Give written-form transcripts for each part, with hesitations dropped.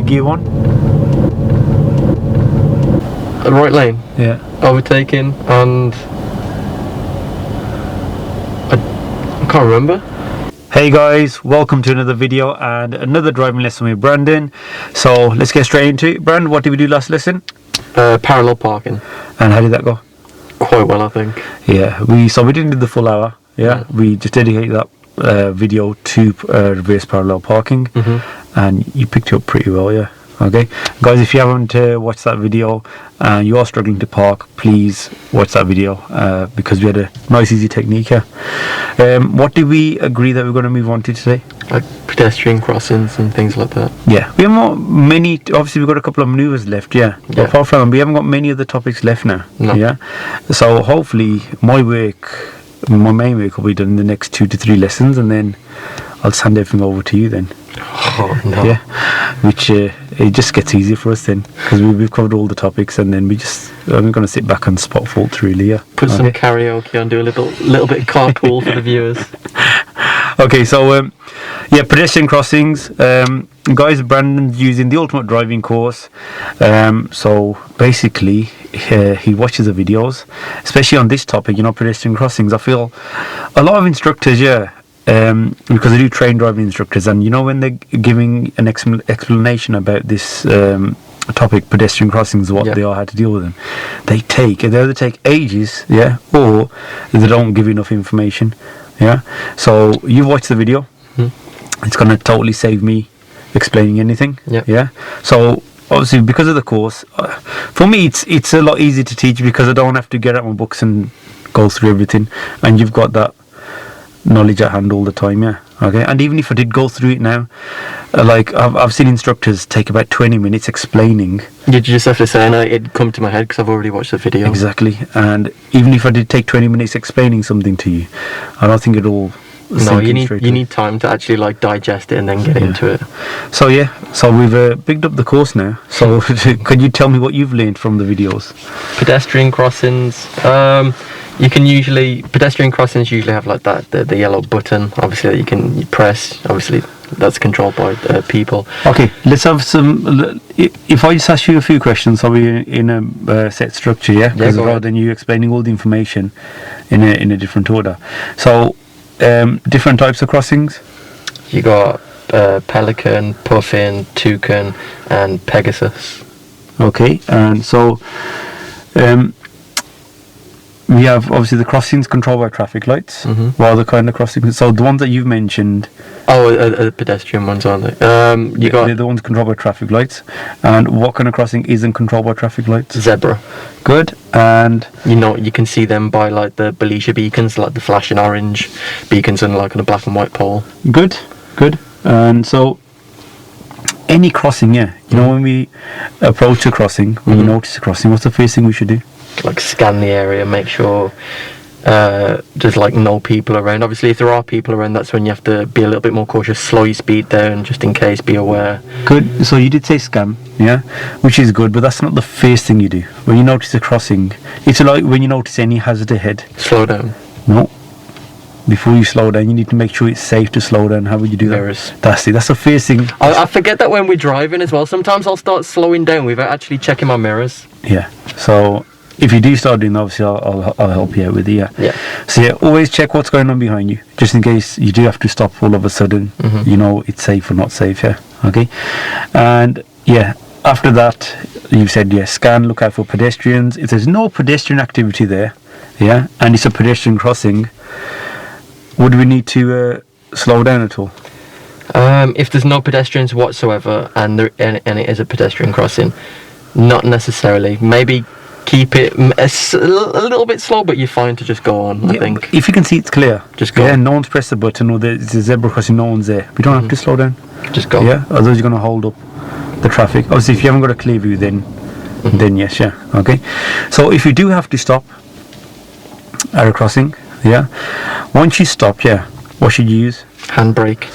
gear one. Right lane. Yeah. Overtaking and I can't remember. Hey guys, welcome to another video and another driving lesson with Brandon. So let's get straight into it. Brandon, what did we do last lesson? Parallel parking. And how did that go? Quite well, I think. Yeah, we didn't do the full hour. Yeah, we just dedicated that video to reverse parallel parking, and you picked it up pretty well. Yeah. Okay, guys, if you haven't watched that video and you are struggling to park, please watch that video because we had a nice easy technique here. What did we agree that we're going to move on to today? Like pedestrian crossings and things like that. Yeah, we haven't got many. Obviously we've got a couple of maneuvers left. Yeah. But apart from them, we haven't got many other topics left now. No. Yeah, so hopefully my main work will be done in the next 2 to 3 lessons, and then I'll send everything over to you then. Oh no. Yeah, which it just gets easier for us then, because we've covered all the topics, and then I'm going to sit back and spot faults really. Yeah, put some karaoke on, do a little bit of carpool for the viewers. Okay, so yeah, pedestrian crossings, guys. Brandon's using the ultimate driving course, so basically he watches the videos, especially on this topic, pedestrian crossings. I feel a lot of instructors, because I do train driving instructors, and when they're giving an explanation about this topic, pedestrian crossings, what they are, how to deal with them, they either take ages, or they don't give enough information. So you watch the video. It's going to totally save me explaining anything. So obviously, because of the course, for me it's a lot easier to teach because I don't have to get out my books and go through everything, and you've got that knowledge at hand all the time. And even if I did go through it now, like I've seen instructors take about 20 minutes explaining. You just have to say, no, it'd come to my head because I've already watched the video. Exactly. And even if I did take 20 minutes explaining something to you, I don't think it'll you need time to actually like digest it and then get into it. So we've picked up the course now. So could you tell me what you've learned from the videos? Pedestrian crossings. Pedestrian crossings usually have like that the yellow button, obviously, that you can press. Obviously that's controlled by people. Okay, let's have some. If I just ask you a few questions, are we in a set structure? Because rather than you explaining all the information in a different order. So different types of crossings. You got pelican, puffin, toucan, and pegasus. Okay, and so we have obviously the crossings controlled by traffic lights. What other kind of crossings? So the ones that you've mentioned. Oh, pedestrian ones, aren't they? They're the ones controlled by traffic lights. And what kind of crossing isn't controlled by traffic lights? Zebra. Good. And you can see them by like the Belisha beacons, like the flashing orange beacons, and like on a black and white pole. Good. And so any crossing, when we approach a crossing, when you notice a crossing, what's the first thing we should do? Like scan the area, make sure there's like no people around. Obviously if there are people around, that's when you have to be a little bit more cautious, slow your speed down just in case, be aware. Good. So you did say scan, which is good, but that's not the first thing you do when you notice a crossing. It's like when you notice any hazard ahead, slow down. No, before you slow down, you need to make sure it's safe to slow down. How would you do Mirrors. That? That's it. That's the first thing. I forget that when we're driving as well. Sometimes I'll start slowing down without actually checking my mirrors. So if you do start doing that, obviously I'll help you out with it. So always check what's going on behind you, just in case you do have to stop all of a sudden. It's safe or not safe. Okay. And after that, you've said scan, look out for pedestrians. If there's no pedestrian activity there, and it's a pedestrian crossing, would we need to slow down at all? If there's no pedestrians whatsoever and it is a pedestrian crossing, not necessarily. Maybe keep it a little bit slow, but you're fine to just go on. I think if you can see it's clear, just go. No one's pressed the button, or there's a zebra crossing, no one's there. We don't have to slow down. Just go. Otherwise you're going to hold up the traffic. Obviously, if you haven't got a clear view, then yes, okay. So if you do have to stop at a crossing, once you stop, what should you use? Handbrake.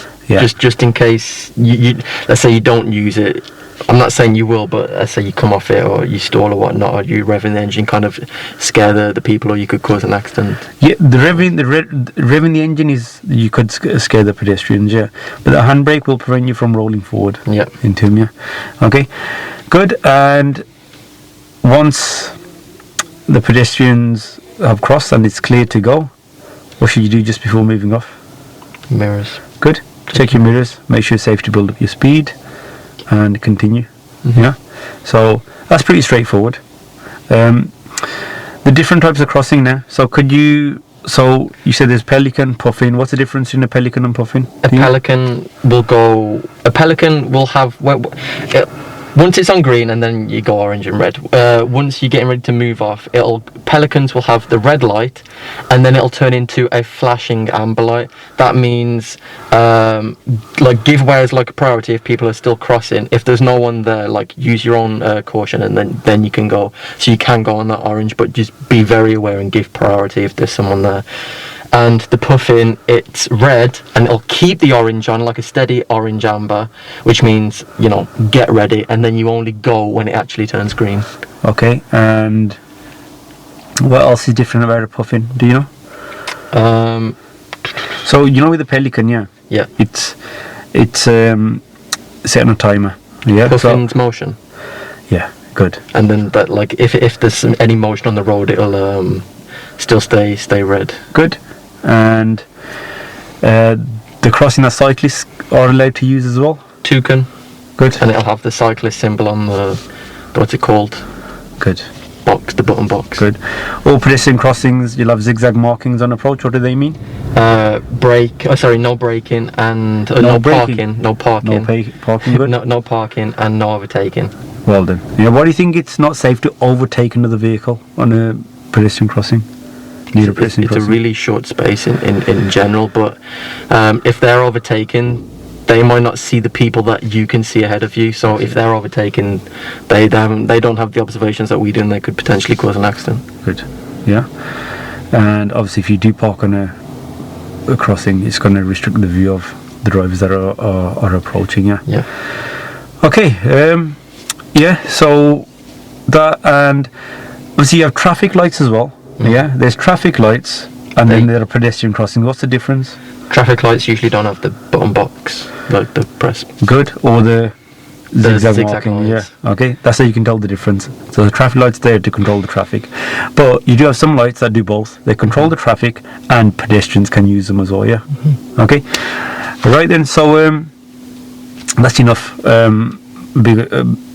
Just in case you let's say you don't use it I'm not saying you will, but let's say you come off it or you stall or whatnot, or you revving the engine, kind of scare the people, or you could cause an accident. Yeah, the revving the engine is, you could scare the pedestrians, yeah. But the handbrake will prevent you from rolling forward. Yeah. Into him, yeah. Okay, good. And once the pedestrians have crossed and it's clear to go, what should you do just before moving off? Mirrors. Good. Check your mirrors. Make sure it's safe to build up your speed, and continue. Yeah. So that's pretty straightforward. The different types of crossing now. So so you said there's pelican, puffin. What's the difference in a pelican and puffin? A pelican will have, once it's on green and then you go orange and red, once you're getting ready to move off, pelicans will have the red light, and then it'll turn into a flashing amber light. That means like give way as like a priority if people are still crossing. If there's no one there, like use your own caution, and then you can go. So you can go on that orange, but just be very aware and give priority if there's someone there. And the puffin, it's red, and it'll keep the orange on, like a steady orange amber, which means, get ready, and then you only go when it actually turns green. Okay, and what else is different about a puffin? Do you know? So with the pelican, yeah. Yeah. It's set on a timer. Yeah. Puffin's motion. Yeah. Good. And then that, like, if there's any motion on the road, it'll still stay red. Good. And the crossing that cyclists are allowed to use as well. Toucan. Good. And it'll have the cyclist symbol on the, what's it called? Good. Box, the button box. Good. All pedestrian crossings, you'll have zigzag markings on approach. What do they mean? No braking and no parking. No parking. Parking. Good. No parking and no overtaking. Well done. Yeah. Why do you think it's not safe to overtake another vehicle on a pedestrian crossing? It's a really short space in general, but if they're overtaken, they might not see the people that you can see ahead of you. So if they're overtaken, they don't have the observations that we do, and they could potentially cause an accident. Good. Yeah. And obviously, if you do park on a crossing, it's going to restrict the view of the drivers that are approaching. Yeah. Yeah. Okay. Yeah. So that, and obviously you have traffic lights as well. Yeah, there's traffic lights, and then there are pedestrian crossings. What's the difference? Traffic lights usually don't have the button box, like the press. Good, or the zigzag lights. marking. Yeah, okay, that's how you can tell the difference. So the traffic lights there to control the traffic, but you do have some lights that do both. They control the traffic, and pedestrians can use them as well. Yeah. Okay. Right then. So that's enough.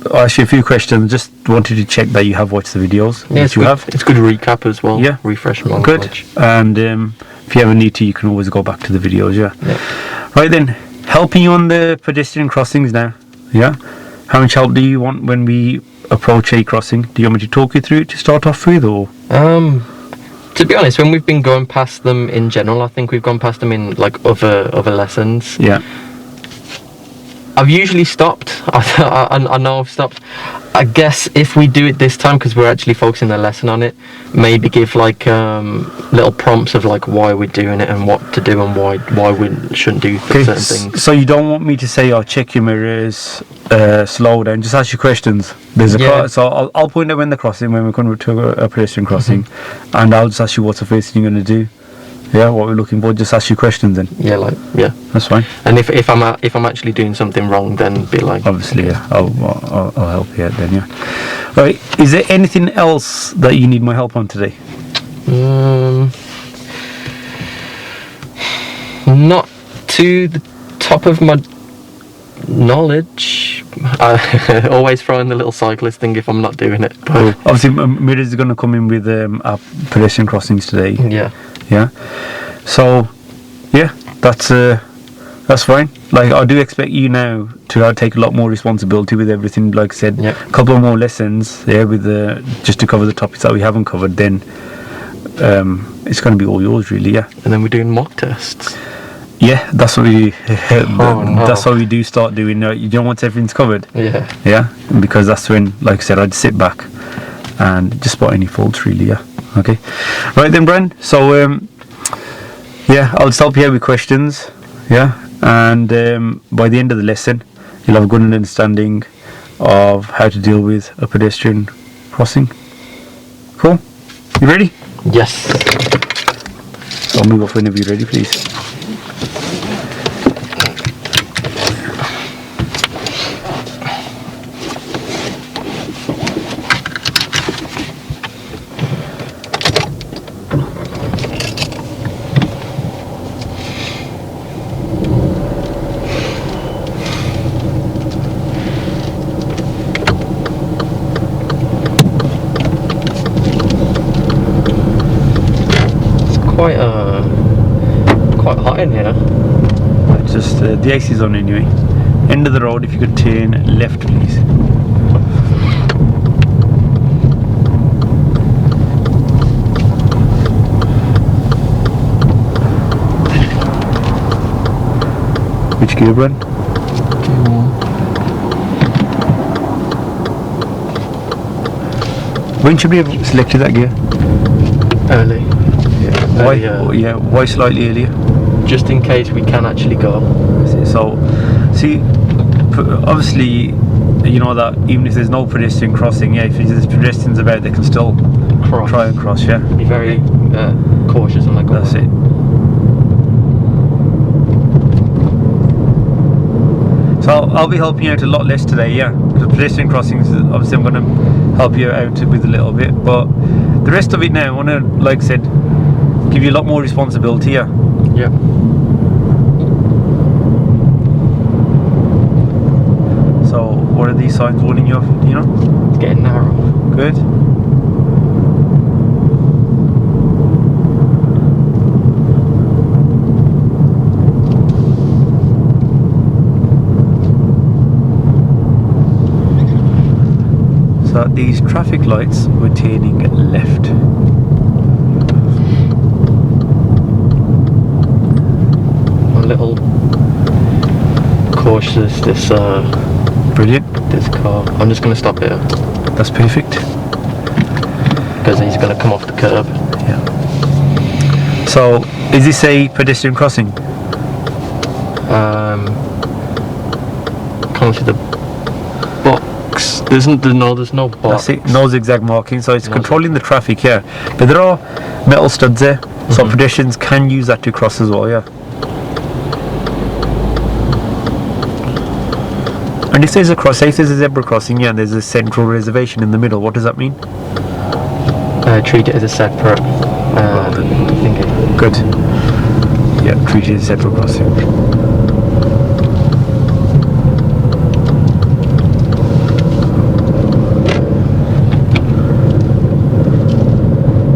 I'll ask you a few questions. Just wanted to check that you have watched the videos. Yeah, it's good recap as well. Yeah, refresh my good. knowledge. And if you ever need to, you can always go back to the videos. Yeah. Right then, helping you on the pedestrian crossings now. Yeah. How much help do you want when we approach a crossing? Do you want me to talk you through it to start off with, or? To be honest, when we've been going past them in general, I think we've gone past them in like other lessons. Yeah. I've usually stopped. I know I've stopped. I guess if we do it this time, because we're actually focusing the lesson on it, maybe give like little prompts of like why we're doing it and what to do and why we shouldn't do certain things. So you don't want me to say, check your mirrors, slow down, just ask you questions. There's a so I'll point out when the crossing, when we're coming to a pedestrian crossing, and I'll just ask you what's the first thing you're going to do. Yeah, what we're looking for. Just ask you questions then. Yeah, that's fine. And if I'm actually doing something wrong, then be like. Obviously, yeah. I'll help you out then. Yeah. Right. Is there anything else that you need my help on today? Not to the top of my knowledge. I always throw in the little cyclist thing if I'm not doing it. But obviously, mirrors are going to come in with our pedestrian crossings today. Yeah. Yeah. So, yeah, that's fine. Like, I do expect you now to take a lot more responsibility with everything. Like I said, a couple of more lessons. Yeah, with just to cover the topics that we haven't covered. Then, it's going to be all yours, really. Yeah. And then we're doing mock tests. Yeah, that's what we. That's what we do start doing. You don't want everything's covered. Yeah. Yeah, because that's when, like I said, I'd sit back and just spot any faults, really. Yeah. Okay. Right then, Bren. So, I'll just help you out with questions. Yeah. And by the end of the lesson, you'll have a good understanding of how to deal with a pedestrian crossing. Cool? You ready? Yes. So I'll move off whenever you're ready, please. Quite hot in here. Just the AC is on anyway. End of the road, if you could turn left, please. Which gear, Brent? When should we have selected that gear? Early. Why? Early, Why slightly earlier? just in case we can actually go. So, see, obviously, you know that even if there's no pedestrian crossing, if there's pedestrians about, they can still try and cross. Yeah. Be very cautious on that going. That's it. So I'll be helping you out a lot less today, yeah. The pedestrian crossings, obviously I'm going to help you out with a little bit, but the rest of it now, I want to, like I said, give you a lot more responsibility, yeah. Yeah. So what are these signs warning you of, do you know? It's getting narrow. Good. So these traffic lights were turning left. A little cautious. This Brilliant. this car. I'm just gonna stop here That's perfect. because he's gonna come off the curb. Yeah. So is this a pedestrian crossing? Can't see the box. There's no box. That's it. No zigzag marking. So it's No controlling the traffic here. But there are metal studs there. So pedestrians can use that to cross as well, yeah. And if there's a say if there's a zebra crossing, yeah, and there's a central reservation in the middle, what does that mean? Treat it as a separate thingy. Good. Yeah, treat it as a central crossing.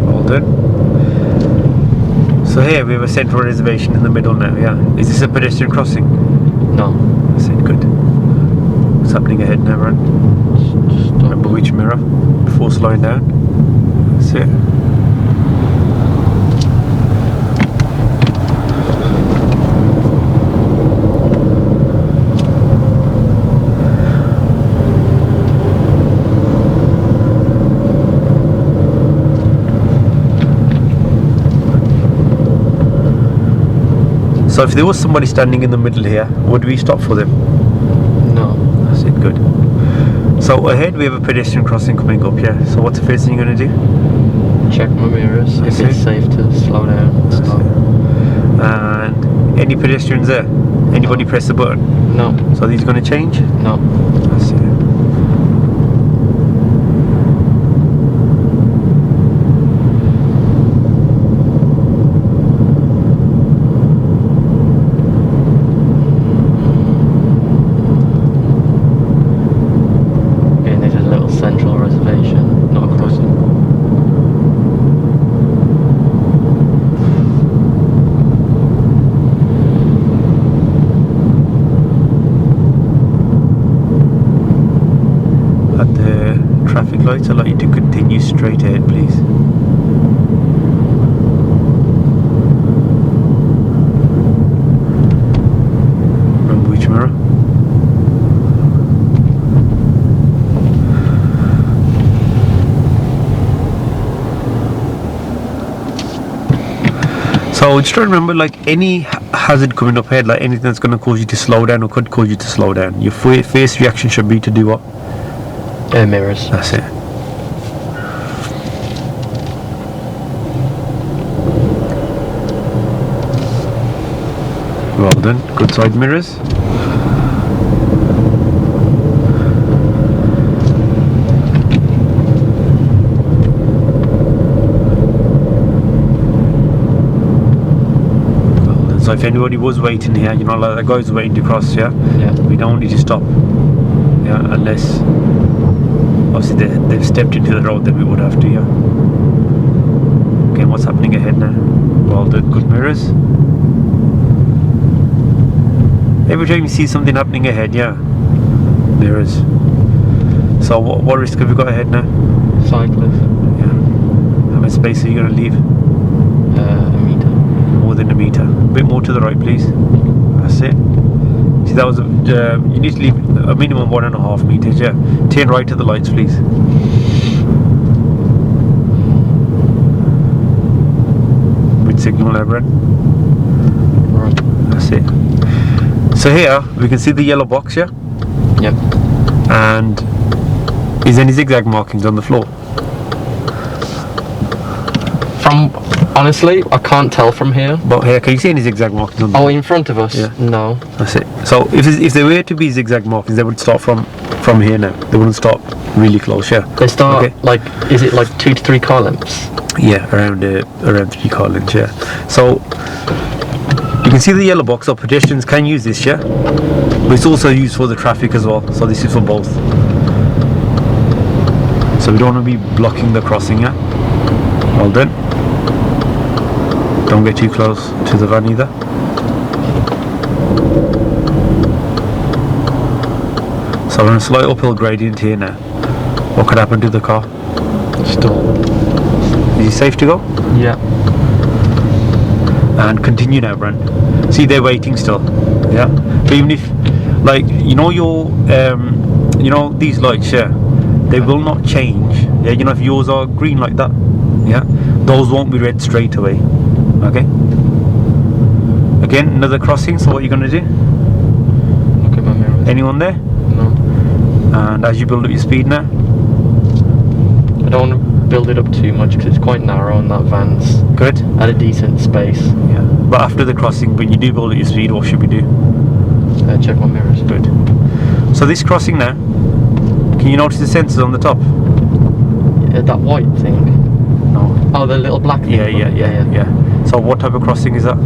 All done. So here we have a central reservation in the middle now, yeah. Is this a pedestrian crossing? No. That's it, good. What's happening ahead now, Ron? Just Remember which mirror before slowing down? That's it. So if there was somebody standing in the middle here, would we stop for them? No. That's it, good. So ahead we have a pedestrian crossing coming up, yeah. So what's the first thing you're going to do? Check my mirrors. That's If it's it. safe to slow down. That's it. And any pedestrians there? Anybody press the button? No. So are these going to change? No. That's it. Again, this is a little central reservation, not a crossing. At the traffic lights, I'd like you to continue straight ahead, please. Remember which mirror? So just try to remember, like any hazard coming up ahead, like anything that's going to cause you to slow down or could cause you to slow down, your first reaction should be to do what? Mirrors. That's it. Well done. Good side mirrors. So if anybody was waiting here, you know, like that guy's waiting to cross, yeah? Yeah. We don't need to stop, yeah, unless obviously they've stepped into the road, then we would have to, yeah. Again, what's happening ahead now? Well done, good mirrors. Every time you see something happening ahead, yeah, mirrors. So what risk have we got ahead now? Cyclist. Yeah. How much space are you going to leave? A meter. More than a meter. A bit more to the right, please. That's it. See, that was you need to leave a minimum 1.5 meters. Yeah. Turn right to the lights, please. With signal, Everett. Right. That's it. So here we can see the yellow box, yeah. Yep. And is there any zigzag markings on the floor? Honestly, I can't tell from here. But here, can you see any zigzag markings on the floor? In front of us? Yeah. No. That's it. So if there were to be zigzag markings, they would start from here now. They wouldn't stop really close, yeah. They start Okay. like, is it like 2 to 3 car lengths? Yeah, around 3 car lengths, yeah. So you can see the yellow box, so pedestrians can use this, yeah. But it's also used for the traffic as well. So this is for both. So we don't want to be blocking the crossing, yeah. Well done. Don't get too close to the van either. So we're on a slight uphill gradient here now. What could happen to the car? Stall. Is it safe to go? Yeah. And continue now, Brent. See, they're waiting still. Yeah. But even if, like, you know these lights, yeah, they will not change. Yeah. You know, if yours are green like that, yeah, those won't be red straight away. Okay. Again, another crossing. So what are you gonna do? Look at my mirrors. Anyone there? No. And as you build up your speed now. I don't want to build it up too much because it's quite narrow and that van's Good. at a decent space. Yeah. But after the crossing, when you do build up your speed, what should we do? Check my mirrors. Good. So this crossing now, can you notice the sensors on the top? That white thing. No. Oh, the little black thing. Yeah. So what type of crossing is that?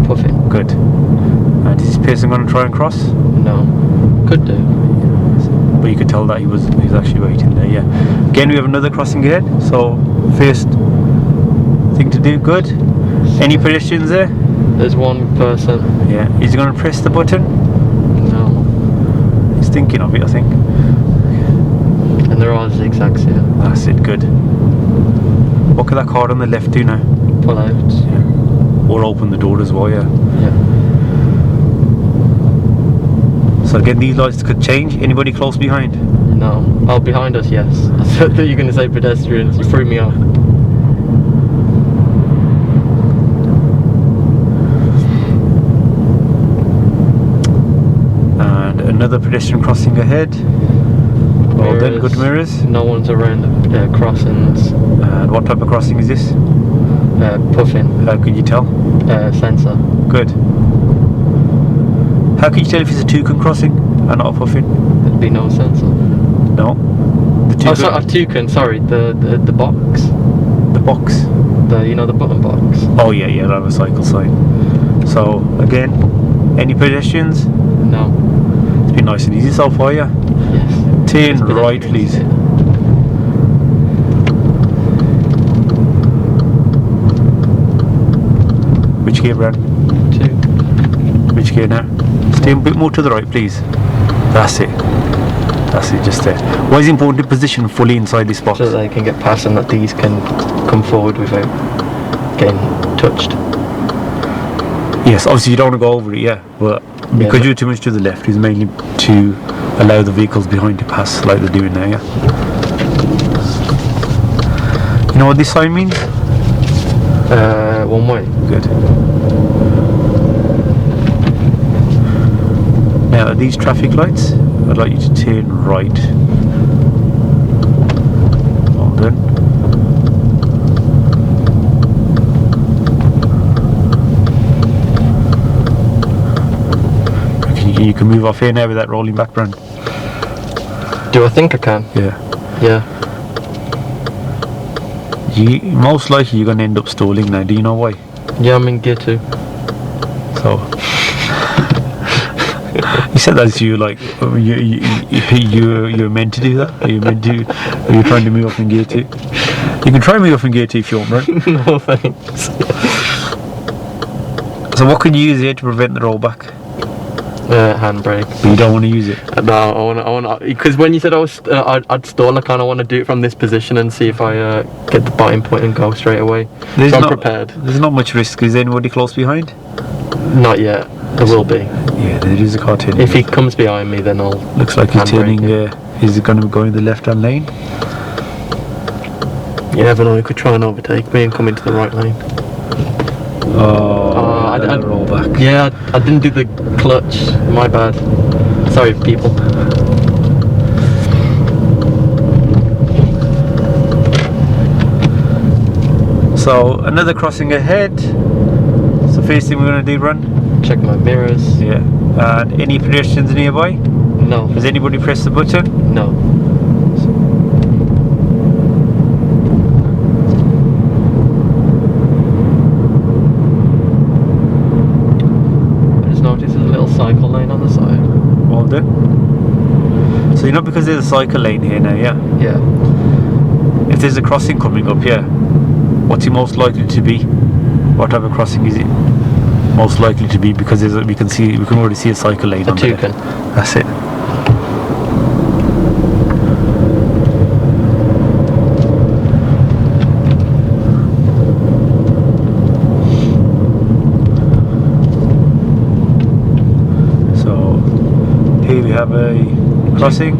Puffin. Good. Is this person going to try and cross? No. Could do. But you could tell that he was actually waiting there, yeah. Again, we have another crossing ahead. So first thing to do, good. Any pedestrians there? There's one person. Yeah. Is he going to press the button? No. He's thinking of it, I think. And there are zigzags here. That's it, good. What could that car on the left do now? Pull out. Yeah. Or open the door as well, yeah. Yeah. So again, these lights could change. Anybody close behind? No. Oh, behind us, yes. I thought you were going to say pedestrians. You threw me off. And another pedestrian crossing ahead. Well done, good mirrors. No one's around the crossings. And what type of crossing is this? Puffin. How could you tell? Sensor. Good. How can you tell if it's a toucan crossing and not a puffin? There'd be no sensor. No. The toucan. Oh, sorry, toucan. Sorry, the box. The box. The button box. Oh yeah, I have a cycle sign. So again, any pedestrians? No. It's been nice and easy so far, yeah. Yes. Turn right, please. Yeah. Which gear, Brad? 2. Which gear now? Stay a bit more to the right, please. That's it. Just there. Why is it important to position fully inside this box? So that they can get past and that these can come forward without getting touched. Yes, obviously you don't want to go over it, yeah. But because you're too much to the left, it's mainly to allow the vehicles behind to pass like they're doing now, yeah. You know what this sign means? One way. Good. Now, these traffic lights, I'd like you to turn right think you can move off here now with that rolling back brand? Do I think I can? Yeah. Yeah. Most likely you're going to end up stalling now. Do you know why? Yeah, I'm in gear 2. So you said that to you like you're meant to do that. Are you trying to move up in gear 2? You can try and move up in gear 2 if you want, right? No thanks. So what can you use here to prevent the rollback? Handbrake. But you don't want to use it. No, I want because when you said I'd stall, I kind of want to do it from this position and see if I get the biting point and go straight away. So I'm prepared. There's not much risk. Is anybody close behind? Not yet. There will be. Yeah, there is a car turning. If he comes behind me, then I'll. Looks like he's turning. He's going to go in the left-hand lane. You never know. He could try and overtake me and come into the right lane. I roll back. Yeah, I didn't do the clutch. My bad. Sorry, people. So another crossing ahead. So first thing we're going to do, run. Check my mirrors. Yeah. And any pedestrians nearby? No. Has anybody pressed the button? No. Cycle lane on the side. Well done. So you know, because there's a cycle lane here now, yeah? Yeah. If there's a crossing coming up, yeah, what's it most likely to be? What type of crossing is it most likely to be? Because we can already see a cycle lane on there. That's it. Here we have a crossing.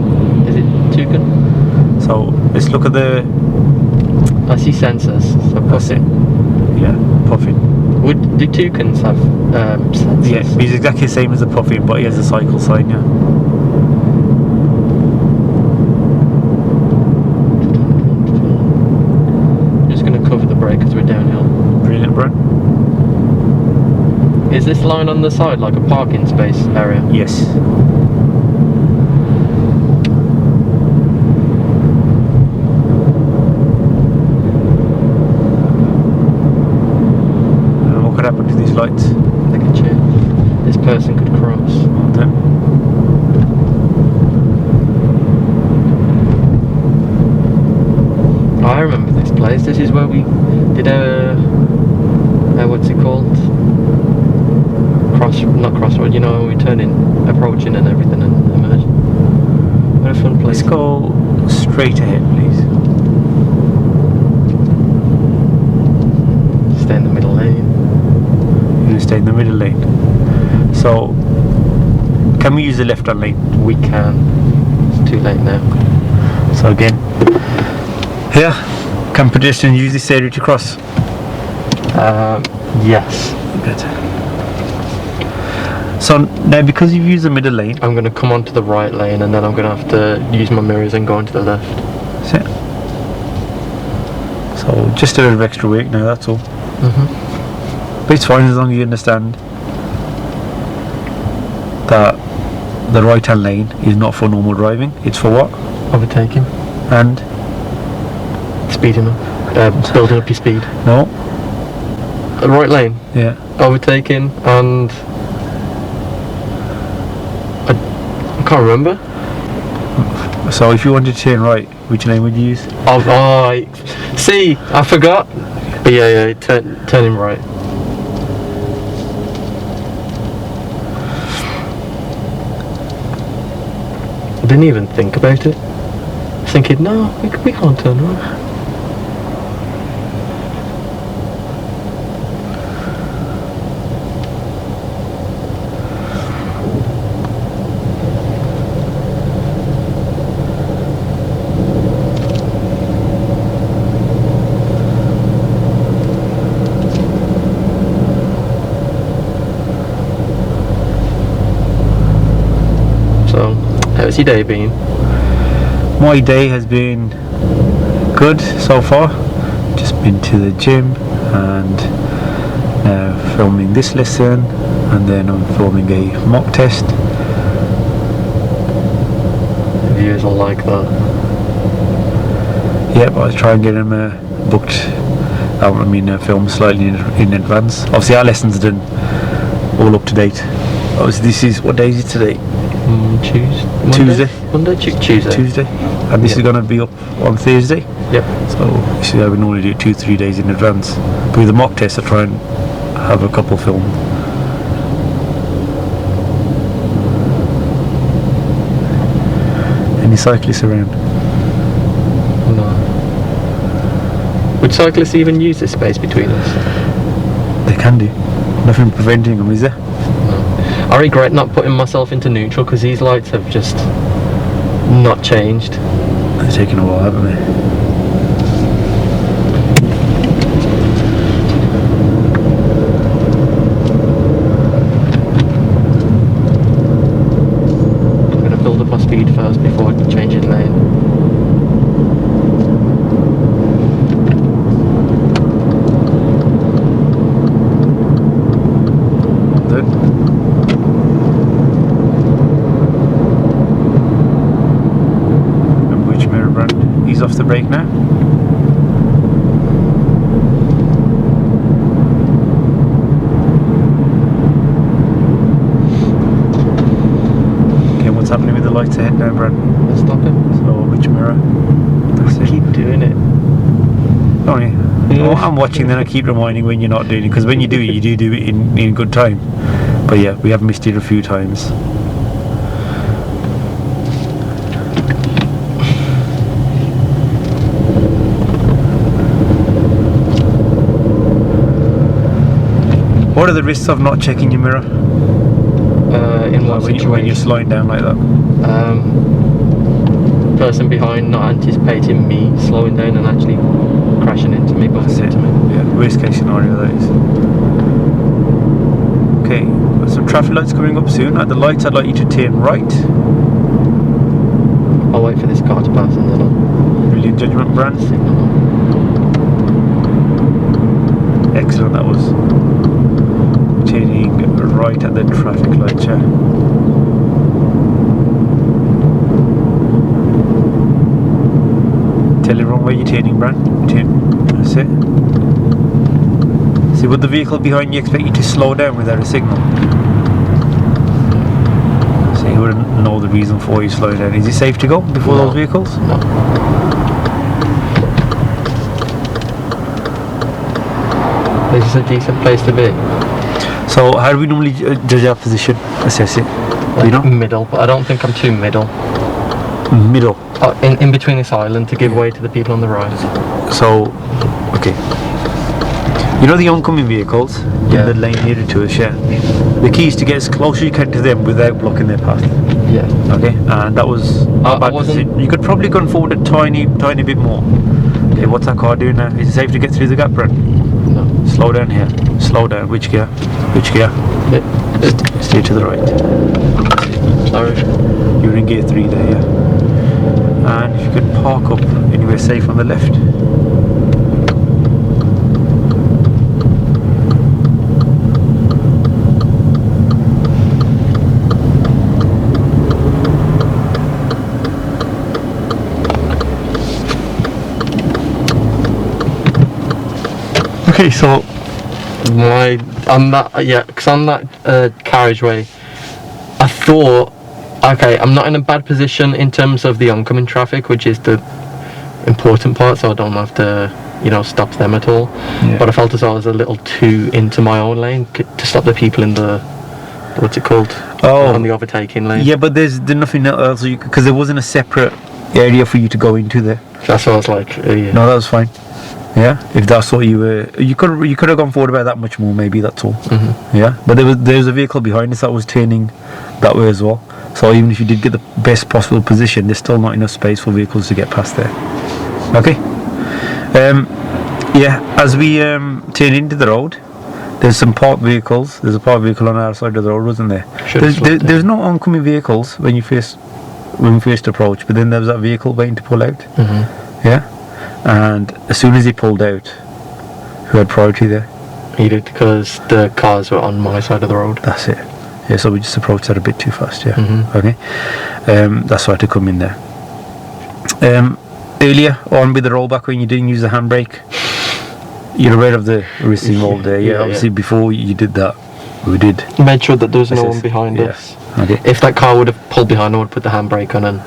Is it toucan? So let's look at the. I see sensors. So puffin. Yeah, puffin. Do toucans have sensors? Yeah, he's exactly the same as a puffin, but he has a cycle sign. Yeah. Just going to cover the brake as we're downhill. Brilliant, Brent. Is this line on the side like a parking space area? Yes. What could happen to these lights? They could change. This person could cross. Well done. I remember this place. This is where we did what's it called? Not crossroad, you know, when we turn in, approaching and everything and emerging. What a fun place. Let's go straight ahead, please. Stay in the middle lane. You're going to stay in the middle lane. So, can we use the left-hand lane? We can. It's too late now. So again, here, can pedestrians use this area to cross? Yes. Good. So now, because you've used the middle lane, I'm going to come onto the right lane and then I'm going to have to use my mirrors and go onto the left. that's it. So just a bit of extra work now, that's all. But it's fine as long as you understand that the right hand lane is not for normal driving, it's for what? Overtaking. And? Speeding up. Building up your speed. No? The right lane. Yeah. Overtaking and... I can't remember. So if you wanted to turn right, which lane would you use? See, I forgot. But yeah, turning right. I didn't even think about it. I was thinking, no, we can't turn right. So, how's your day been? My day has been good so far. Just been to the gym and now filming this lesson, and then I'm filming a mock test. viewers will like that. Yeah, but I'll try and get them booked. Filmed slightly in advance. Obviously, our lessons are done all up to date. Obviously, this is what day is it today? Tuesday. Tuesday. And this is going to be up on Thursday. Yep. So you see, I would normally do it 2-3 days in advance. But with the mock test, I try and have a couple filmed. Any cyclists around? No. Would cyclists even use this space between us? They can do. Nothing preventing them, is there? No. I regret not putting myself into neutral because these lights have just not changed. They're taking a while, haven't they? Speed first before changing lane. Good. And which mirror brand? He's off the brake now. What's happening with the lights ahead now, Brad? Let's stop it. So, which mirror? I keep doing it. Oh, yeah. Yeah. Well, I'm watching, then I keep reminding when you're not doing it, because when you do it, you do it in good time. But yeah, we have missed it a few times. What are the risks of not checking your mirror? In what situation? When you're slowing down like that? Person behind not anticipating me slowing down and actually crashing into me, bumping into me. Yeah, worst case scenario that is. Okay, got some traffic lights coming up soon. At the lights, I'd like you to turn right. I'll wait for this car to pass and then I'll... Brilliant judgment, Brand. Excellent, that was. Turning right at the traffic light, yeah. Tell everyone where you're turning, Brand. Turn. That's it. See, would the vehicle behind you expect you to slow down without a signal? So you wouldn't know the reason for you slowing down. Is it safe to go before those vehicles? No. This is a decent place to be. So how do we normally judge our position, assess it? Like, you know? Middle, but I don't think I'm too middle. Middle. In between this island to give way to the people on the right. So, okay. You know the oncoming vehicles in the lane nearer to us, yeah? The key is to get as close as you can to them without blocking their path. Yeah. Okay, and that was you could probably gone forward a tiny bit more. Okay, what's that car doing now? Is it safe to get through the gap, Brent? No. Slow down here. Slow down. Which gear? Which gear? Stay to the right. Sorry. You're in gear 3 there, yeah? And if you could park up anywhere safe on the left. Okay, so on that carriageway, I thought, okay, I'm not in a bad position in terms of the oncoming traffic, which is the important part, so I don't have to, stop them at all. Yeah. But I felt as though I was a little too into my own lane to stop the people in the, what's it called? On the overtaking lane. Yeah, but there's nothing else, because there wasn't a separate area for you to go into there. That's what I was like. Yeah. No, that was fine. Yeah, if that's what you were, you could have gone forward about that much more, maybe, that's all. Mm-hmm. Yeah, but there was a vehicle behind us that was turning that way as well. So even if you did get the best possible position, there's still not enough space for vehicles to get past there. Okay. Yeah, as we turn into the road, there's some parked vehicles. There's a parked vehicle on our side of the road, wasn't there? There's no oncoming vehicles when we first approached, but then there was that vehicle waiting to pull out. Mm-hmm. Yeah. And as soon as he pulled out, who had priority there? He did, because the cars were on my side of the road. That's it. Yeah, so we just approached that a bit too fast, yeah. Mm-hmm. Okay. That's why I had to come in there. Earlier on with the rollback when you didn't use the handbrake, you're aware of the risk involved there. Yeah, obviously before you did that, we did. Made sure that there was no one behind us. Okay. If that car would have pulled behind, I would put the handbrake on and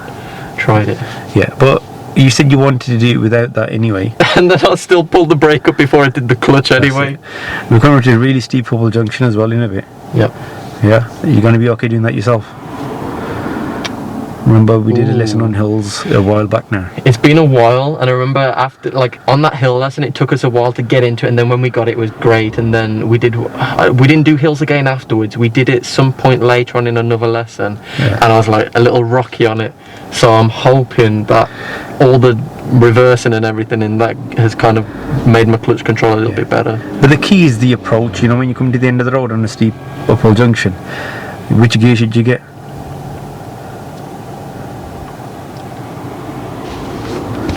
tried it. Yeah, but you said you wanted to do it without that anyway. And then I still pulled the brake up before I did the clutch anyway. We're coming to a really steep Hubble junction as well in a bit. Yep. Yeah, you're going to be okay doing that yourself. Remember, we did a lesson on hills a while back now. It's been a while, and I remember after, like, on that hill lesson, it took us a while to get into it, and then when we got it was great, and then we didn't do hills again afterwards. We did it some point later on in another lesson, and I was like a little rocky on it. So I'm hoping that all the reversing and everything in that has kind of made my clutch control a little bit better. But the key is the approach. You know, when you come to the end of the road on a steep uphill junction, which gear should you get?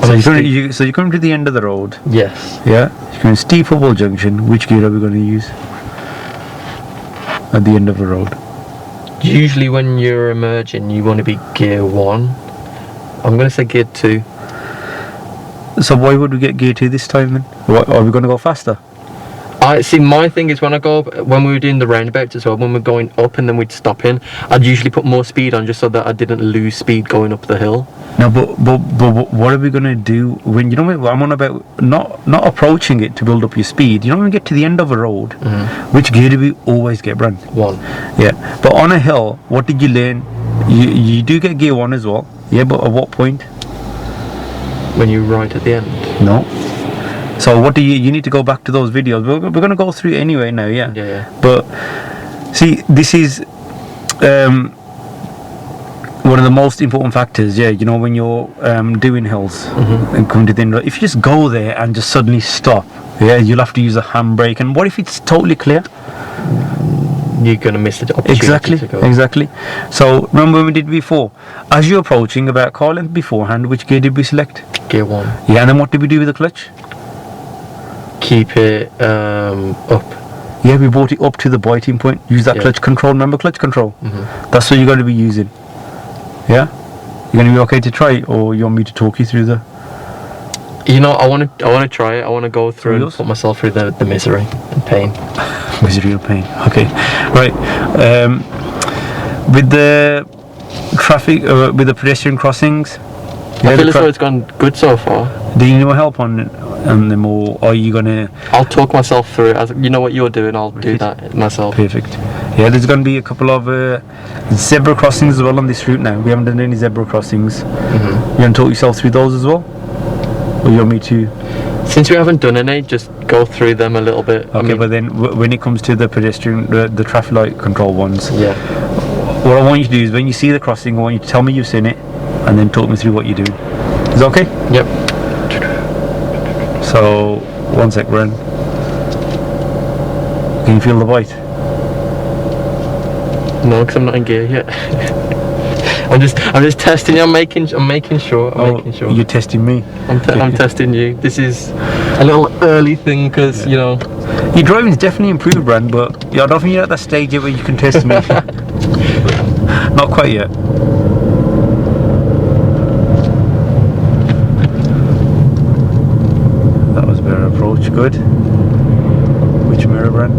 So you're coming to the end of the road. Yes. Yeah. You're going steep Hubble junction. Which gear are we going to use at the end of the road? Usually when you're emerging, you want to be gear 1. I'm going to say gear 2. So why would we get gear 2 this time then? Are we going to go faster? I see. My thing is when we were doing the roundabouts as well, when we're going up and then we'd stop in, I'd usually put more speed on just so that I didn't lose speed going up the hill. No, but what are we gonna do when you know what I'm on about? Not approaching it to build up your speed. You know when we get to the end of a road, which gear do we always get, Brand? 1. Yeah, but on a hill, what did you learn? You do get gear 1 as well. Yeah, but at what point? When you're right at the end. No. So what do you need to go back to those videos? We're going to go through it anyway now, yeah. Yeah. But see, this is one of the most important factors. Yeah, you know when you're doing hills and coming to the end. If you just go there and just suddenly stop, yeah, you'll have to use a handbrake. And what if it's totally clear? You're going to miss the opportunity to go. Exactly. So remember when we did before? As you're approaching about car length beforehand, which gear did we select? Gear 1. Yeah, and then what did we do with the clutch? Keep it up. Yeah, we brought it up to the biting point. Use that clutch control. Remember clutch control? That's what you're going to be using. Yeah? You're going to be okay to try it, or you want me to talk you through the... You know, I want to try it. I want to go through and put myself through the misery and pain. Misery and pain. Okay. Right. With the traffic, with the pedestrian crossings... I feel as though it's gone good so far. Do you need more help on them, or are you gonna? I'll talk myself through it. You know what you're doing, I'll do that myself. Perfect. Yeah, there's going to be a couple of zebra crossings as well on this route now. We haven't done any zebra crossings. You want to talk yourself through those as well, or you want me to? Since we haven't done any, just go through them a little bit. Okay, but then when it comes to the pedestrian, the traffic light control ones. Yeah. What I want you to do is when you see the crossing, I want you to tell me you've seen it, and then talk me through what you're doing. Is that okay? Yep. So, one sec, Bren. Can you feel the bite? No, because I'm not in gear yet. I'm just testing you. I'm making sure. Making sure. You're testing me. I'm testing you. This is a little early thing because you know. Your driving's definitely improved, Bren, but I don't think you're at that stage yet where you can test me. Not quite yet. That was better approach. Good. Which mirror, Bren?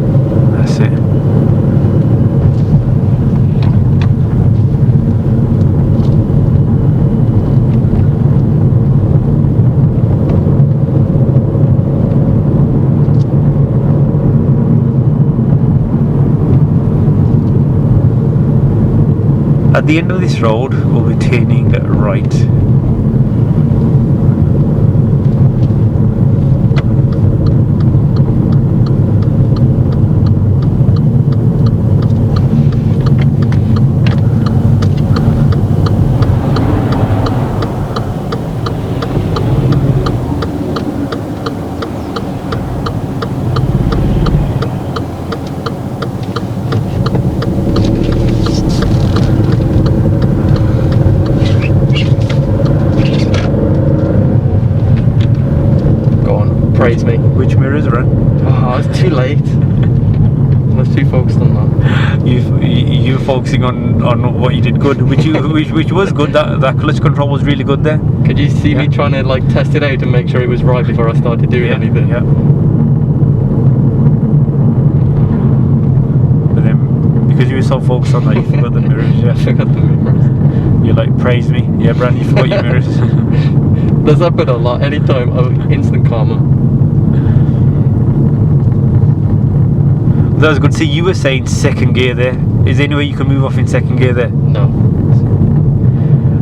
That's it. At the end of this road, we'll be turning right. Praise me. Which mirrors are on? Oh, it's too late. I was too focused on that. You focusing on what you did good, which was good. That clutch control was really good there. Could you see me trying to like test it out and make sure it was right before I started doing anything? Yeah. But then, because you were so focused on that, you forgot the mirrors. Yeah. I forgot the mirrors. You like praised me. Yeah, Brand, you forgot your mirrors. Does happen a lot. Anytime, instant karma. That was good. See, you were saying second gear there. Is there any way you can move off in second gear there? No.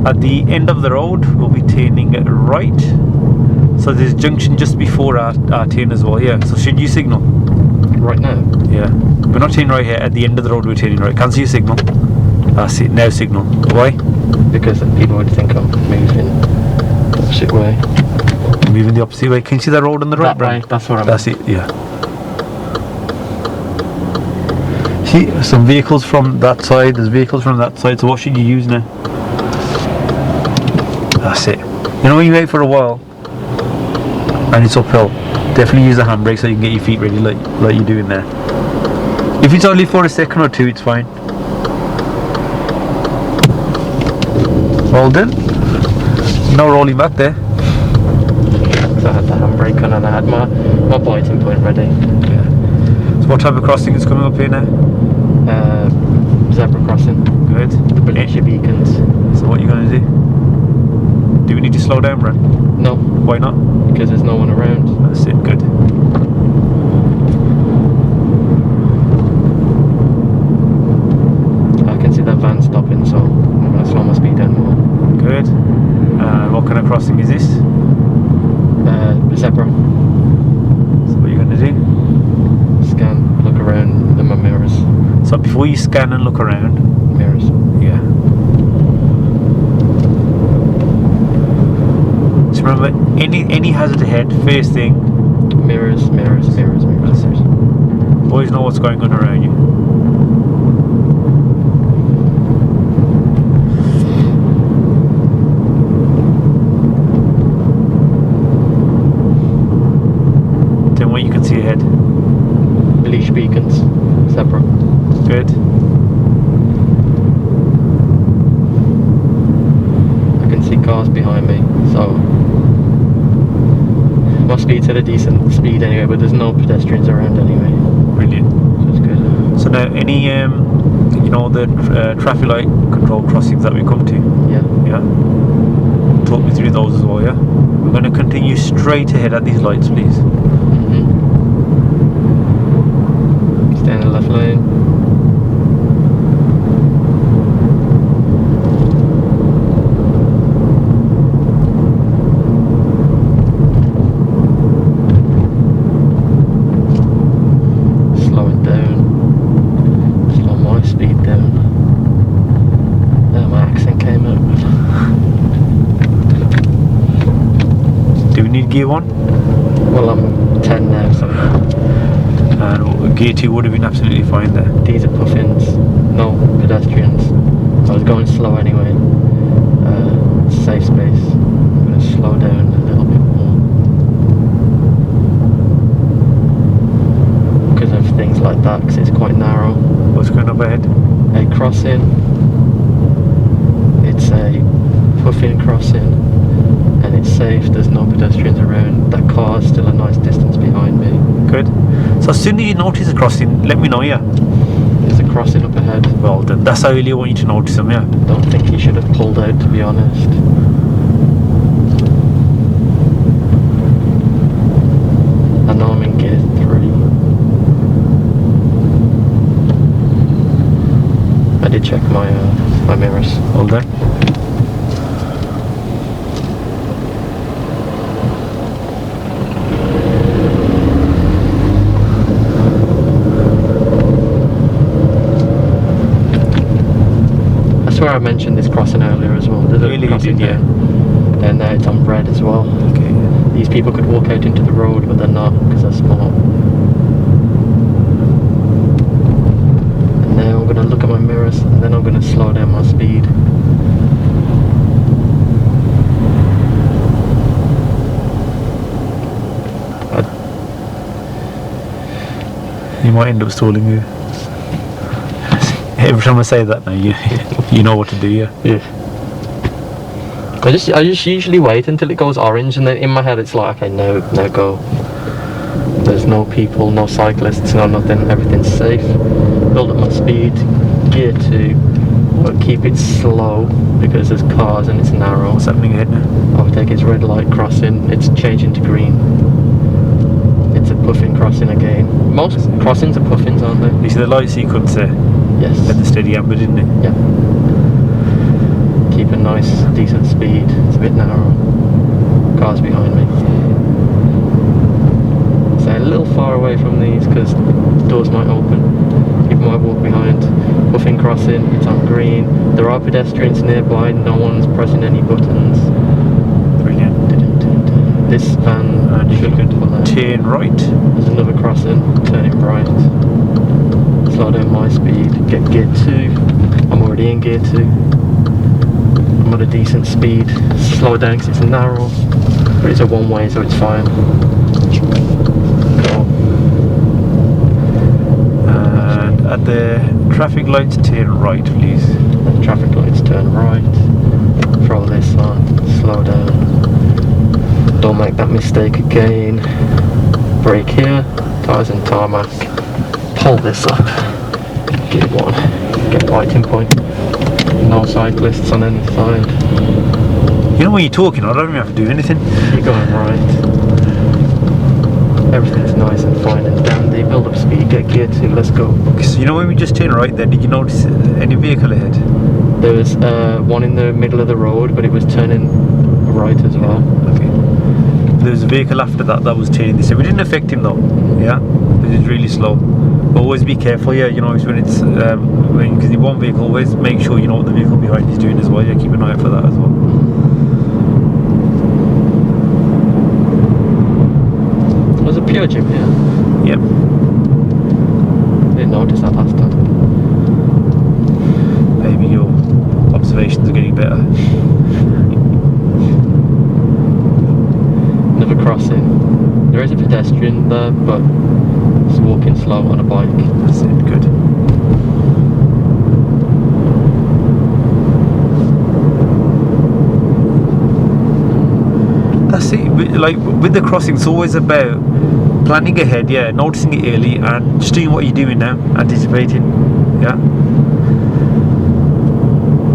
At the end of the road, we'll be turning right. So there's a junction just before our turn as well. Yeah. So should you signal? Right now? Yeah. We're not turning right here. At the end of the road, we're turning right. Cancel your signal. That's it. Now signal. Why? Because people would think I'm moving the opposite way. Moving the opposite way. Can you see that road on the right, That Brand? way, that's what I mean. That's it. Yeah. See, some vehicles from that side. There's vehicles from that side. So what should you use now? That's it. You know when you wait for a while and it's uphill, definitely use the handbrake so you can get your feet ready like you're doing there. If it's only for a second or two, it's fine. Well done. No rolling back there. So I had the handbrake on and I had my biting point ready. Yeah. So what type of crossing is coming up here now? Zebra crossing. Good. Benicia beacons. So what are you going to do? Do we need to slow down, Brad? No. Why not? Because there's no one around. That's it, good. I can see that van stopping, so I'm going to slow my speed down more. Good. What kind of crossing is this? Zebra. So what are you going to do? Scan, look around in my mirrors. So before you scan and look around. Mirrors. Yeah. So remember, any hazard ahead, first thing. Mirrors. Always know what's going on around you. Then what you can see ahead. Leash beacons. Zebra. Good. I can see cars behind me, so my speed's at a decent speed anyway, but there's no pedestrians around anyway. Brilliant. So it's good. So now, any the traffic light control crossings that we come to. Yeah. Talk me through those as well. Yeah. We're going to continue straight ahead at these lights, please. Stay in the left lane. Slowing down. Slow my speed down. My accent came out. Do we need gear 1? Well, I'm 10 now, so And gear 2 would have been absolutely fine there. these are puffins, no pedestrians. I was going slow anyway. Safe space. I'm going to slow down a little bit more. Because of things like that, because it's quite narrow. What's going up ahead? A crossing. It's a puffin crossing. And it's safe, there's no pedestrians around. That car's still a nice distance behind me. Good. So as soon as you notice a crossing, let me know, yeah? There's a crossing up ahead. Well done. That's how early I want you to notice them, yeah? Don't think he should have pulled out, to be honest. I know I'm in gear 3. I did check my mirrors. Well done. I swear I mentioned this crossing earlier as well. There's a Really, you crossing did, yeah. there. And now it's on red as well. Okay. These people could walk out into the road, but they're not because they're small. And now I'm going to look at my mirrors and then I'm going to slow down my speed. You might end up stalling you. Every time I say that now, you know what to do, yeah? Yeah. I just usually wait until it goes orange, and then in my head it's like, okay, no go. There's no people, no cyclists, no nothing. Everything's safe. Build up my speed. Gear 2, but keep it slow because there's cars and it's narrow. What's happening ahead now? Overtake is red light crossing. It's changing to green. It's a puffing crossing again. Most crossings are puffins, aren't they? You see the light sequence there? Yes. At the steady amber, didn't it? Yeah. Keep a nice, decent speed. It's a bit narrow. Cars behind me. Stay a little far away from these because doors might open. People might walk behind. Puffing crossing. It's on green. There are pedestrians nearby. No one's pressing any buttons. Brilliant. This van should turn right. There's another crossing. Turning right. Slow down my speed. Get gear 2. I'm already in gear 2. I'm at a decent speed. Slow down because it's narrow, but it's a one way, so it's fine. Go. And at the traffic lights, turn right, please. At traffic lights, turn right. Throw this on. Slow down. Don't make that mistake again. Brake here. Tyres and tarmac. Pull this up. Gear 1. Get lighting point. No cyclists on any side. You know when you're talking, I don't even have to do anything. You're going right. Everything's nice and fine and dandy. Build up speed, get gear 2, let's go. Okay, so you know when we just turn right there, did you notice any vehicle ahead? There was one in the middle of the road, but it was turning right as well. Okay. There was a vehicle after that was turning this way. We didn't affect him though, yeah? Because it's really slow. Always be careful, yeah, you know, when it's, because you one vehicle, always make sure you know what the vehicle behind is doing as well, yeah, keep an eye out for that as well. There's a pure gym here. Yep. Didn't notice that last time. Maybe your observations are getting better. Another crossing. There is a pedestrian there, but he's walking slow on a bike. That's it, good. That's it, like with the crossing, it's always about planning ahead, yeah, noticing it early and just doing what you're doing now, anticipating, yeah.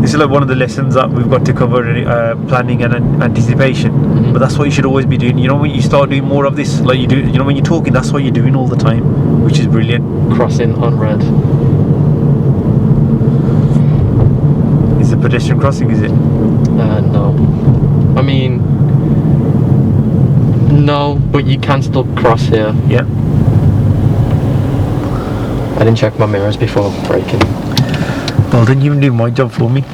This is like one of the lessons that we've got to cover, planning and anticipation. Mm-hmm. But that's what you should always be doing. You know, when you start doing more of this, like you do, you know, when you're talking, that's what you're doing all the time, which is brilliant. Crossing on red. Is it pedestrian crossing, is it? No. I mean, no, but you can still cross here. Yeah. I didn't check my mirrors before braking. Well, didn't you even do my job for me?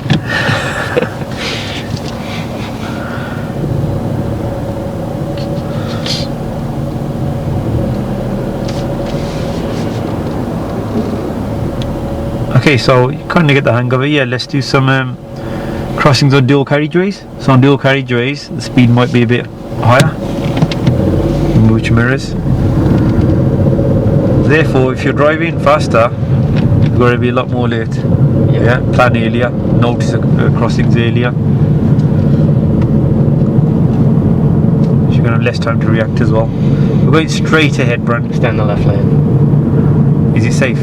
Okay, so you kind of get the hang of it. Yeah, let's do some crossings on dual carriageways. So on dual carriageways, the speed might be a bit higher. Move your mirrors. Therefore, if you're driving faster, you've got to be a lot more alert. Yeah, plan earlier, notice crossings earlier. So you're going to have less time to react as well. We're going straight ahead, Brand. Stay in the left lane. Is it safe?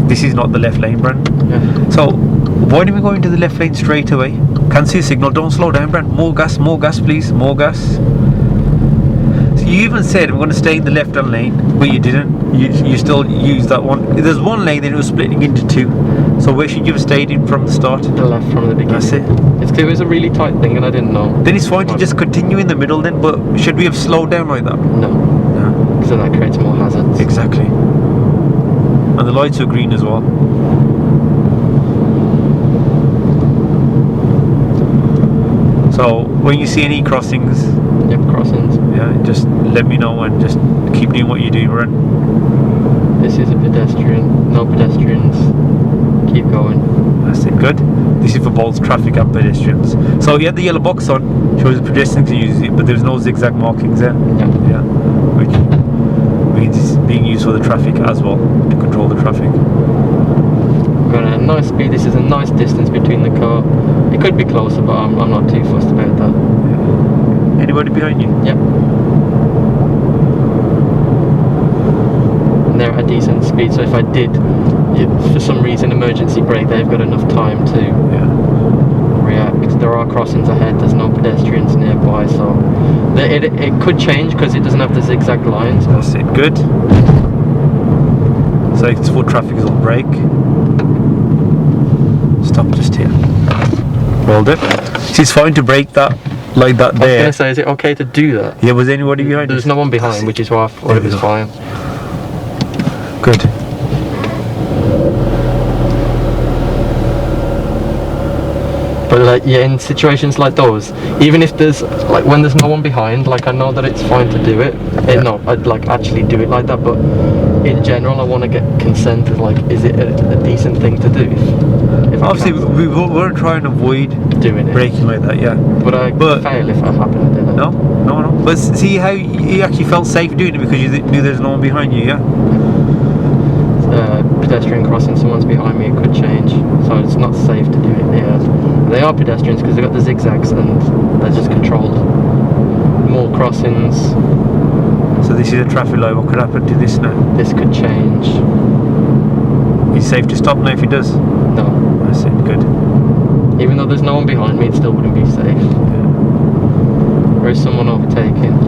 This is not the left lane, Brand. Yeah. So, why don't we go into the left lane straight away? Can see a signal, don't slow down, Brand. More gas, please, more gas. So you even said we're going to stay in the left hand lane, but you didn't. You still used that one. There's one lane, then it was splitting into two. So where should you have stayed in from the start? The left from the beginning. That's it. It's 'cause it was a really tight thing and I didn't know. Then it's fine to just continue in the middle then, but should we have slowed down like that? No. No. Because then that creates more hazards. Exactly. And the lights are green as well. So when you see any crossings, Yep, crossings. yeah, just let me know and just keep doing what you're doing, Ren. This is a pedestrian. No pedestrians. Keep going. That's it, good. This is for both traffic and pedestrians. So you had the yellow box on, shows the pedestrians can use it, but there's no zigzag markings there. Yeah. Yeah, which means it's being used for the traffic as well, to control the traffic. We're gonna nice speed. This is a nice distance between the car. It could be closer, but I'm not too fussed about that. Anybody behind you? Yep. And they're at a decent speed, so if I did, for some reason, emergency brake, they've got enough time to react. There are crossings ahead, there's no pedestrians nearby, so it could change because it doesn't have the zigzag lines. That's it, good. So it's full traffic is on brake. Stop just here. Well done. It's fine to brake that like that there. I was going to say, is it okay to do that? Yeah, was anybody behind you? There's no one behind, which is why I thought it was fine. Good. But like, yeah, in situations like those, even if there's like when there's no one behind, like I know that it's fine to do it. No, I'd like actually do it like that. But in general, I want to get consent. Of like, is it a decent thing to do? If Obviously, we weren't trying to avoid doing it, braking like that. Yeah. But I fail if that happened. Didn't I? No. But see how you actually felt safe doing it because you knew there's no one behind you. Yeah. Pedestrian crossing, someone's behind me, it could change, so it's not safe to do it there. They are pedestrians because they've got the zigzags and they're just controlled. More crossings. So this is a traffic light. What could happen to this now? This could change. Is it safe to stop now if it does? No. That's it, good. Even though there's no one behind me, it still wouldn't be safe. Yeah. There is someone overtaking.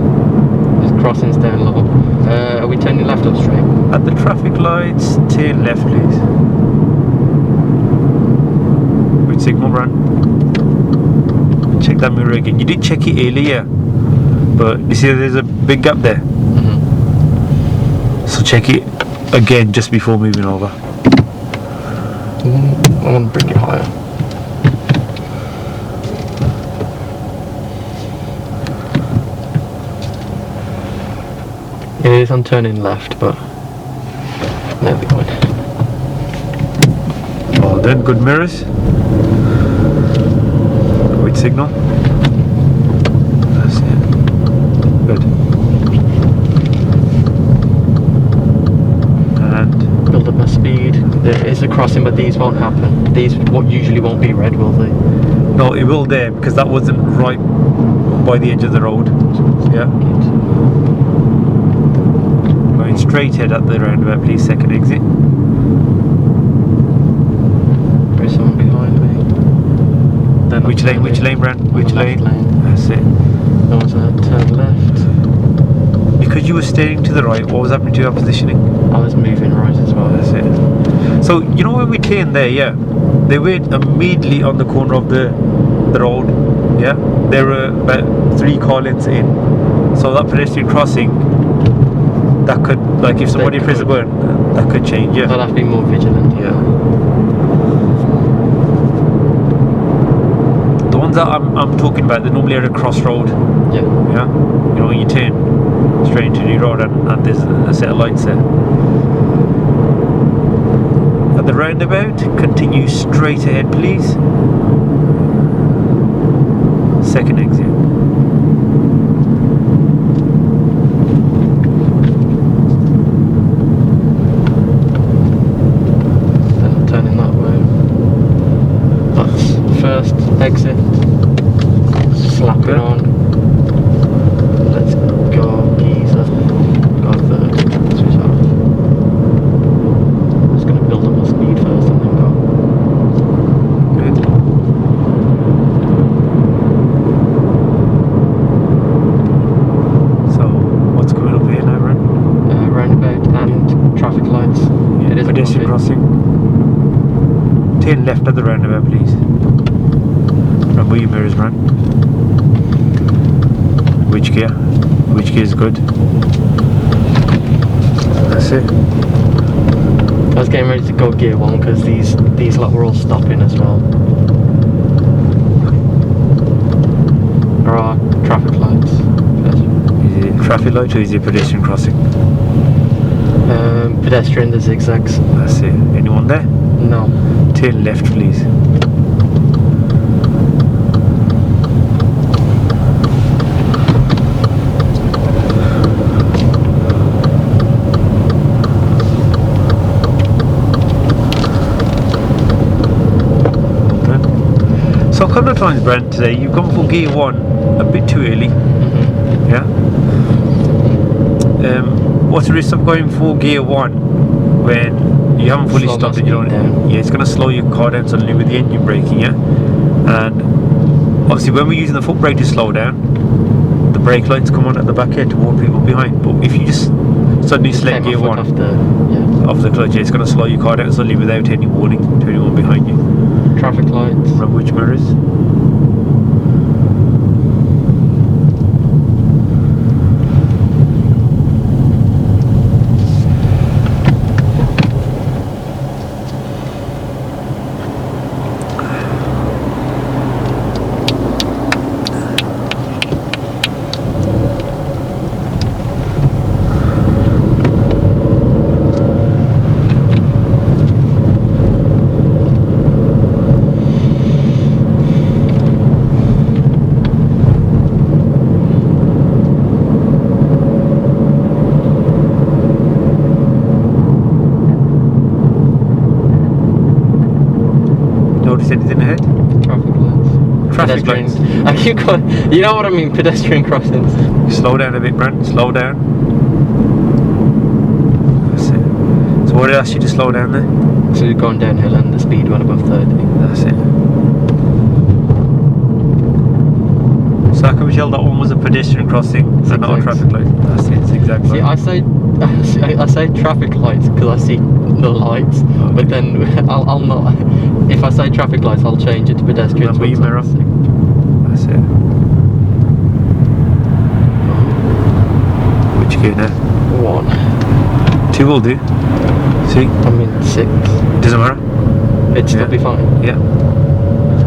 There's crossings down low. Are we turning left or straight? At the traffic lights, turn left please. Which signal, Bran? Check that mirror again. You did check it earlier, but you see there's a big gap there. So check it again just before moving over. I want to bring it higher. It is on turning left, but there we go. Well done, good mirrors. Which signal? That's it. Good. And Build up my speed. There is a crossing, but these won't happen. These usually won't be red, will they? no, it will there because that wasn't right by the edge of the road. Yeah. Going straight ahead at the roundabout, please. Second exit. There's someone behind me. Which lane, Bran? Which lane? That's it. No one's going to turn left. Because you were steering to the right, what was happening to your positioning? I was moving right as well. That's it. So, you know when we turned there, yeah? They were immediately on the corner of the road, yeah? They were about 3 car lengths in. So that pedestrian crossing, that could, like if somebody pressed the button, that could change, yeah? I'll have to be more vigilant. Yeah. The ones that I'm talking about, they're normally at a crossroad. Yeah. Yeah. You know, when you turn straight into the road and there's a set of lights there. At the roundabout, continue straight ahead, please. Second exit. Then turning that way. That's first exit. Slap it on. Let's go, geezer. Go third. Switch off. Just gonna build up my speed first and then go. Good. So, what's coming up here now, Ren? Roundabout and traffic lights. Yeah, It is pedestrian crossing. Turn left at the roundabout, please. Remember your mirrors, Ren. Which gear? Which gear is good? That's it. I was getting ready to go gear 1 because these lot were all stopping as well. There are traffic lights. Is it traffic light or is it pedestrian crossing? Pedestrian, the zigzags. That's it. Anyone there? No. Turn left, please. of times, Brent, today you've gone for gear 1 a bit too early. Yeah. What's the risk of going for gear 1 when you haven't fully Slow stopped my it? You don't. speed down. Yeah, it's going to slow your car down suddenly with the engine braking. Yeah. And obviously, when we're using the foot brake to slow down, the brake lights come on at the back here to warn people behind. But if you just suddenly select gear 1 off the clutch, it's going to slow your car down suddenly without any warning to anyone behind you. traffic lights. Remember which mirrors? Notice anything ahead? Traffic lights. Traffic Pedestrian. lights. I keep going. You know what I mean? Pedestrian crossings. Slow down a bit, Brent. Slow down. That's it. So what did I ask you to slow down there? So you're going downhill and the speed went above 30. That's it. So how can we tell that one was a pedestrian crossing and not a Zigzags. traffic light? That's it. Zigzag See, light. I say traffic lights because I see the lights, but then I'll not. If I say traffic lights, I'll change it to pedestrians. Remember your mirror. That's it. Which gear now? 1. 2 will do. See? I'm in 6. Doesn't matter. It'd still Yeah. be fine. Yeah.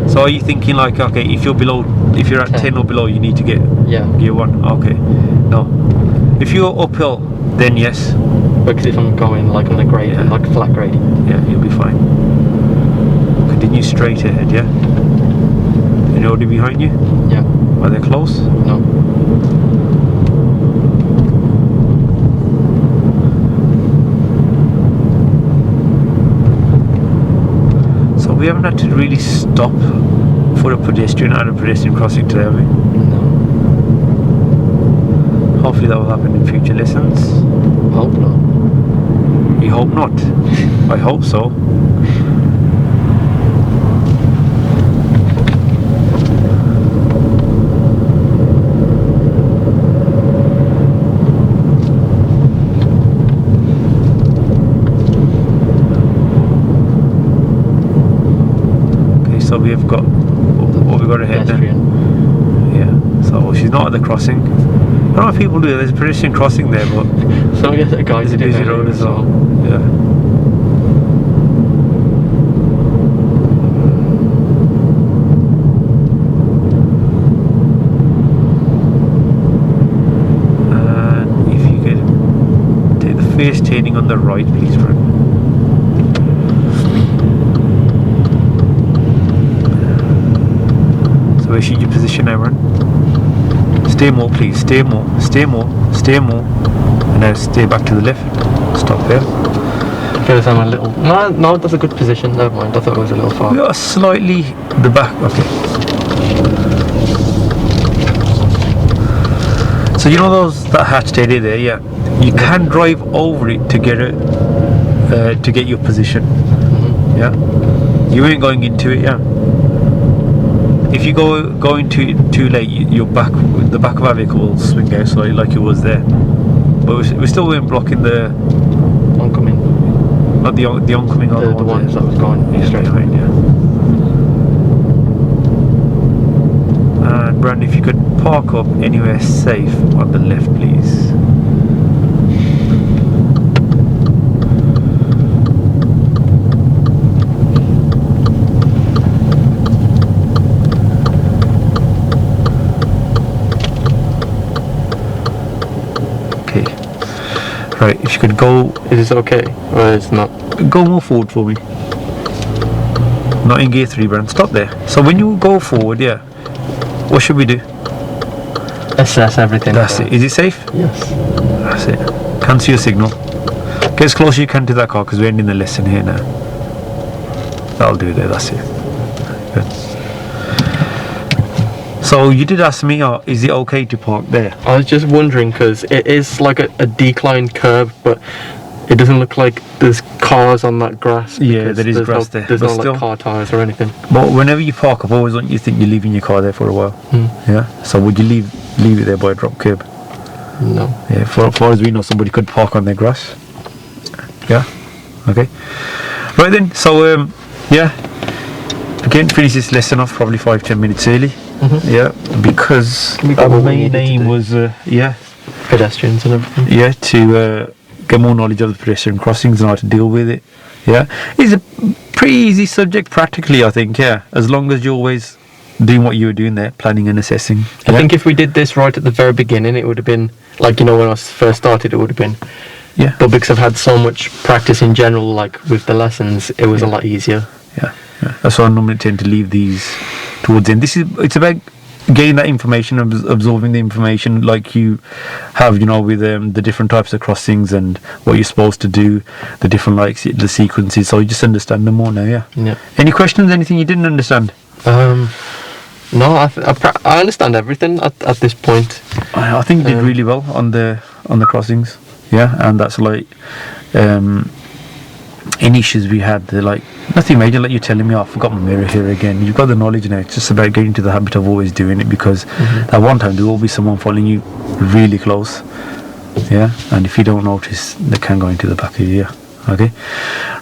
So are you thinking like, okay, if you're at 10 or below, you need to get Yeah. gear 1? Okay. No. If you're uphill, then yes. Because if I'm going like on a grade, Yeah. like flat grading. Yeah, you'll be fine. Continue straight ahead, yeah? Anybody behind you? Yeah. Are they close? No. So we haven't had to really stop for a pedestrian at a pedestrian crossing today, have we? No. Hopefully that will happen in future lessons. Hope not. You hope not. I hope so. Okay, so we have got what we got ahead now. Pedestrian. Yeah. So she's not at the crossing. I don't know if people do. There's a pedestrian crossing there, but So I guess the guys it's a busy road as well. Yeah. And if you could take the first turning on the right, please, friend. So where should you position now, Ron? Stay more, please. Stay more. Stay more. Stay more. And now stay back to the left. Stop here. Feels I'm a little. No, that's a good position. Never mind. I thought it was a little far. We are slightly the back. Okay. So you know that hatched area there, yeah. You can drive over it to get to get your position. Yeah. You ain't going into it, yeah. If you go into it too late, the back of our vehicle will swing out slightly like it was there. But we still weren't blocking the Oncoming. not the oncoming or The ones that was going straight behind, yeah. And Brandon, if you could park up anywhere safe on the left, please. Okay. Right, if you could go Is this okay? Or it's not? go more forward for me. Not in gear 3, Brandon. Stop there. So when you go forward, yeah, what should we do? Assess everything. That's it. Is it safe? Yes. That's it. Cancel your signal. Get as close as you can to that car because we're ending the lesson here now. That'll do there. That's it. Good. So you did ask me, is it okay to park there? I was just wondering because it is like a declined curb, but it doesn't look like there's cars on that grass. Yeah, there is grass there. There's but no still, like car tires or anything. But whenever you park up, always want you think you're leaving your car there for a while. Yeah. So would you leave it there by a drop curb? No. Yeah. For far as we know, somebody could park on their grass. Yeah. Okay. Right then. So yeah. Again, finish this lesson off probably 5-10 minutes early. Yeah, because our main aim was pedestrians and everything. Yeah, to get more knowledge of the pedestrian crossings and how to deal with it. Yeah, it's a pretty easy subject practically, I think. Yeah, as long as you're always doing what you were doing there, planning and assessing. I think if we did this right at the very beginning, it would have been like, you know, when I first started, it would have been. Yeah. But because I've had so much practice in general, like with the lessons, it was a lot easier. Yeah. That's why I normally tend to leave these towards the end. It's about getting that information, absorbing the information like you have, you know, with the different types of crossings and what you're supposed to do, the different the sequences, so you just understand them more now. Yeah. Any questions? Anything you didn't understand? No, I understand everything at this point. I think you did really well on the crossings. Yeah, and that's like any issues we had, they're like nothing major, like you're telling me, I forgot my mirror here again. You've got the knowledge now. It's just about getting to the habit of always doing it, because at one time there will be someone following you really close. Yeah, and if you don't notice, they can go into the back of your ear. Okay,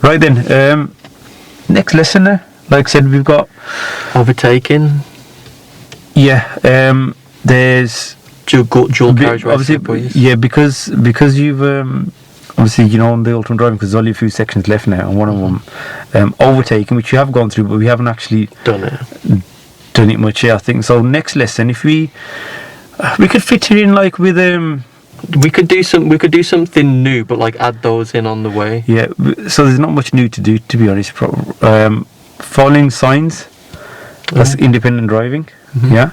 right then. Next lesson, like I said, we've got overtaking. Yeah, there's dual carriageway. Obviously, yeah, because you've obviously, you know, on the ultimate driving, because there's only a few sections left now, and one of them overtaking, which you have gone through, but we haven't actually done it much. Yeah, I think so. Next lesson, if we could fit it in like with we could do something new, but like add those in on the way. Yeah, so there's not much new to do, to be honest. Following signs, that's independent driving. Yeah,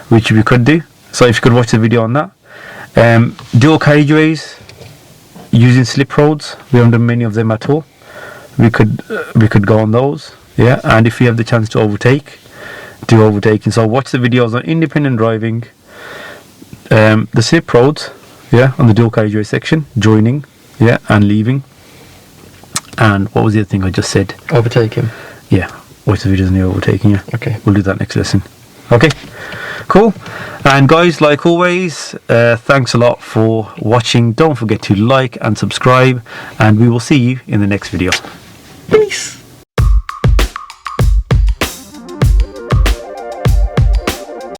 which we could do. So if you could watch the video on that. Dual carriageways, using slip roads, we haven't done many of them at all. We could go on those. Yeah, and if you have the chance to overtake, do overtaking. So watch the videos on independent driving, the slip roads, yeah, on the dual carriageway section, joining, yeah, and leaving. And what was the other thing I just said? Overtaking. Yeah, watch the videos on the overtaking. Yeah. Okay. We'll do that next lesson. Okay. Cool. And guys, like always, thanks a lot for watching. Don't forget to like and subscribe, and we will see you in the next video.